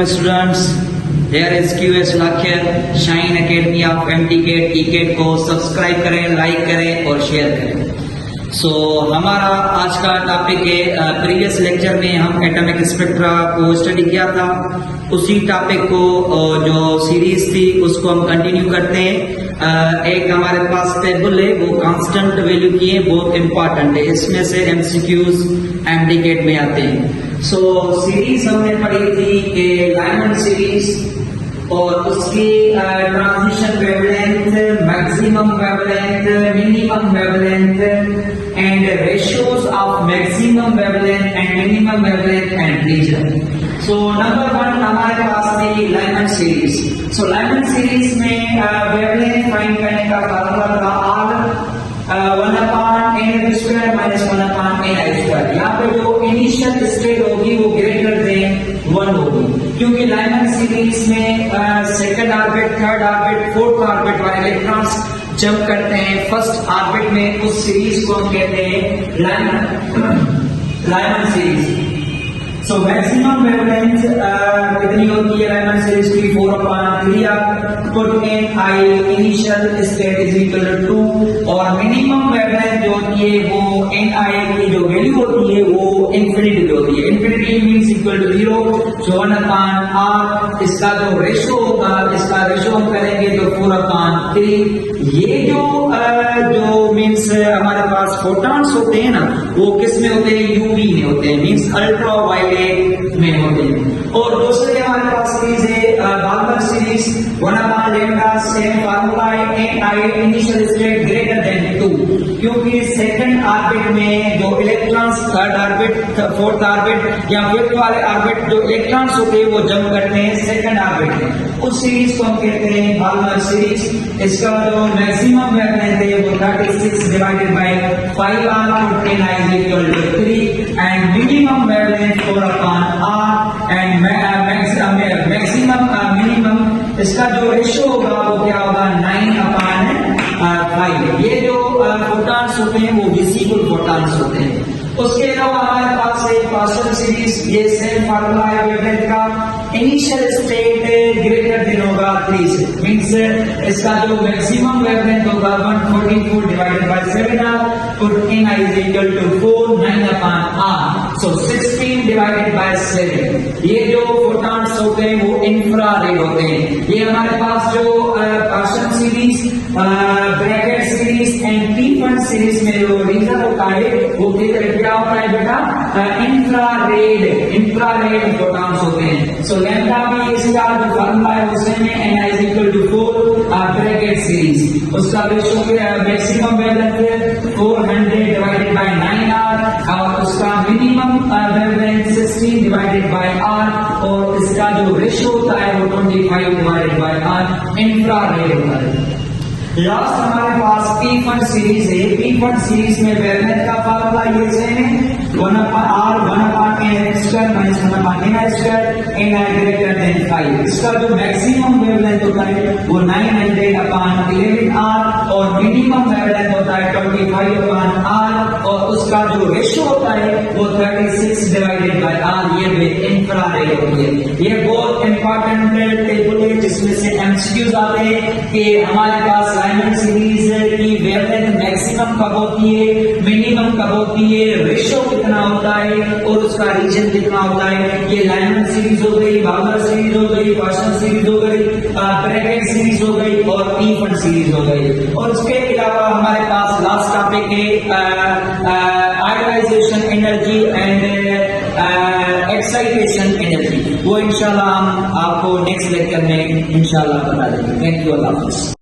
my students, here is QS Lakhya, Shine Academy of MTCAT, ECAT को subscribe करें, like करें और share करें। सो हमारा आज का टॉपिक है, प्रीवियस लेक्चर में हम एटॉमिक स्पेक्ट्रा को स्टडी किया था, उसी टॉपिक को जो सीरीज थी उसको हम कंटिन्यू करते हैं। एक हमारे पास टेबल है, वो कांस्टेंट वैल्यू की है, बहुत इंपॉर्टेंट है, इसमें से एमसीक्यूज एमटीकेट में आते हैं। सो सीरीज हमने पढ़ी थी कि लाइमन सीरीज और उसकी transition wavelength, maximum wavelength, minimum wavelength and ratios of maximum wavelength and minimum wavelength and region. So number 1 हमारे पास थी Lyman series. So Lyman series में वेवलेंथ फाइंड करने का फार्मूला था R 1/n² माइनस 1/ni²। यहाँ पे जो इनिशियल स्टेट होगी वो ग्रेटर देन 1 होगी, क्योंकि लाइमन सीरीज में second orbit, third orbit, fourth orbit वाले इलेक्ट्रॉन्स जंप करते हैं फर्स्ट ऑर्बिट में। उस सीरीज को हम कहते हैं Lyman series. So maximum wavelength कितनी होती है लाइमन सीरीज की? 4/3 put in I initial state is equal to 2, और मिनिमम वेवलेंथ जो होती है वो एन आई की जो वैल्यू होती है वो इंफिनिटी होती है। Infinity means equal to 0, so 1/r। इसका जो रेशो होगा, इसका रेशो हम करेंगे तो 4/3। ये जो मीन्स हमारे पास फोटॉन्स होते हैं ना, वो किस में होते हैं? यूवी में होते हैं, मीन्स अल्ट्रा वायलेट में होते हैं। और दूसरे हमारे पास सीरीज है बाल्मर सीरीज 1/λ, सेम फार्मूला है, N I initial state greater than 2, क्योंकि सेकंड ऑर्बिट में जो electrons, third orbit, fourth orbit या फिफ्थ वाले ऑर्बिट जो इलेक्ट्रॉन्स होते हैं वो जंप करते हैं सेकंड ऑर्बिट में। उस सीरीज को हम कहते हैं बाल्मर सीरीज। इसका जो मैक्सिमम वेवलेंथ है वो 36 divided by 5r put in i is equal to 3 and minimum wavelength 4/r and maximum minimum इसका जो रेशियो होगा वो क्या होगा? 9/5। ये जो फोटॉन्स होते हैं वो विजिबल फोटॉन्स होते हैं। उसके अलावा हमारे पास है पास्कल सीरीज, ये सेम फार्मूला है वेवलेंथ का, इनिशियल स्टेट ग्रेटर देन होगा 3 से, मींस इसका जो मैक्सिमम वेवलेंथ होगा 144 divided by 7r put in i is equal to 4, 9/r, so 16 divided by 7। ये जो फोटॉन्स होते हैं वो इंफ्रारेड होते हैं। ये हमारे पास जो pascal series, Brackett series and T-fund series में जो रीजन होता है वो क्या होता है बेटा? इंफ्रारेड फोटॉन्स होते हैं। सो लैम्डा भी इसका जो फार्मूला है उसमें n i is equal to 4 bracket series. उसका ratio maximum wavelength 400 divided by 9r और उसका minimum wavelength 16 divided by r और इसका जो रेशियो होता है वो 25 डिवाइडेड बाय r इंफ्रारेड होता है। लास्ट हमारे पास पी-फंड सीरीज है। पी-फंड सीरीज में वेवलेंथ का फार्मूला ये सेम है, 1/r 1/n² minus 1/ni², ni greater than 5। इसका जो मैक्सिमम वेवलेंथ होता है वो 900/11r और मिनिमम वेवलेंथ होता है 25/r और उसका जो रेशियो होता है वो 36 डिवाइडेड बाय r। ये इंफ्रारेड होती है। ये बहुत इंपॉर्टेंट टेबल है जिसमें से एमसीक्यूज आते हैं कि हमारे पास लाइमन सीरीज की वेवलेंथ मैक्सिमम कब होती है, मिनिमम कब होती है, रेशियो कितना होता है और उसका रीजन कितना होता है। ये लाइमन सीरीज हो गई, बाल्मर सीरीज हो गई, पास्कल सीरीज हो गई, ब्रैकेट सीरीज हो गई और पी-फंड सीरीज हो गई। और उसके अलावा हमारे पास लास्ट टॉपिक है ionization energy and excitation energy. वो इंशाल्लाह हम आपको नेक्स्ट लेक्चर में इंशाल्लाह बता देंगे। थैंक यू, अल्लाह हाफिज़।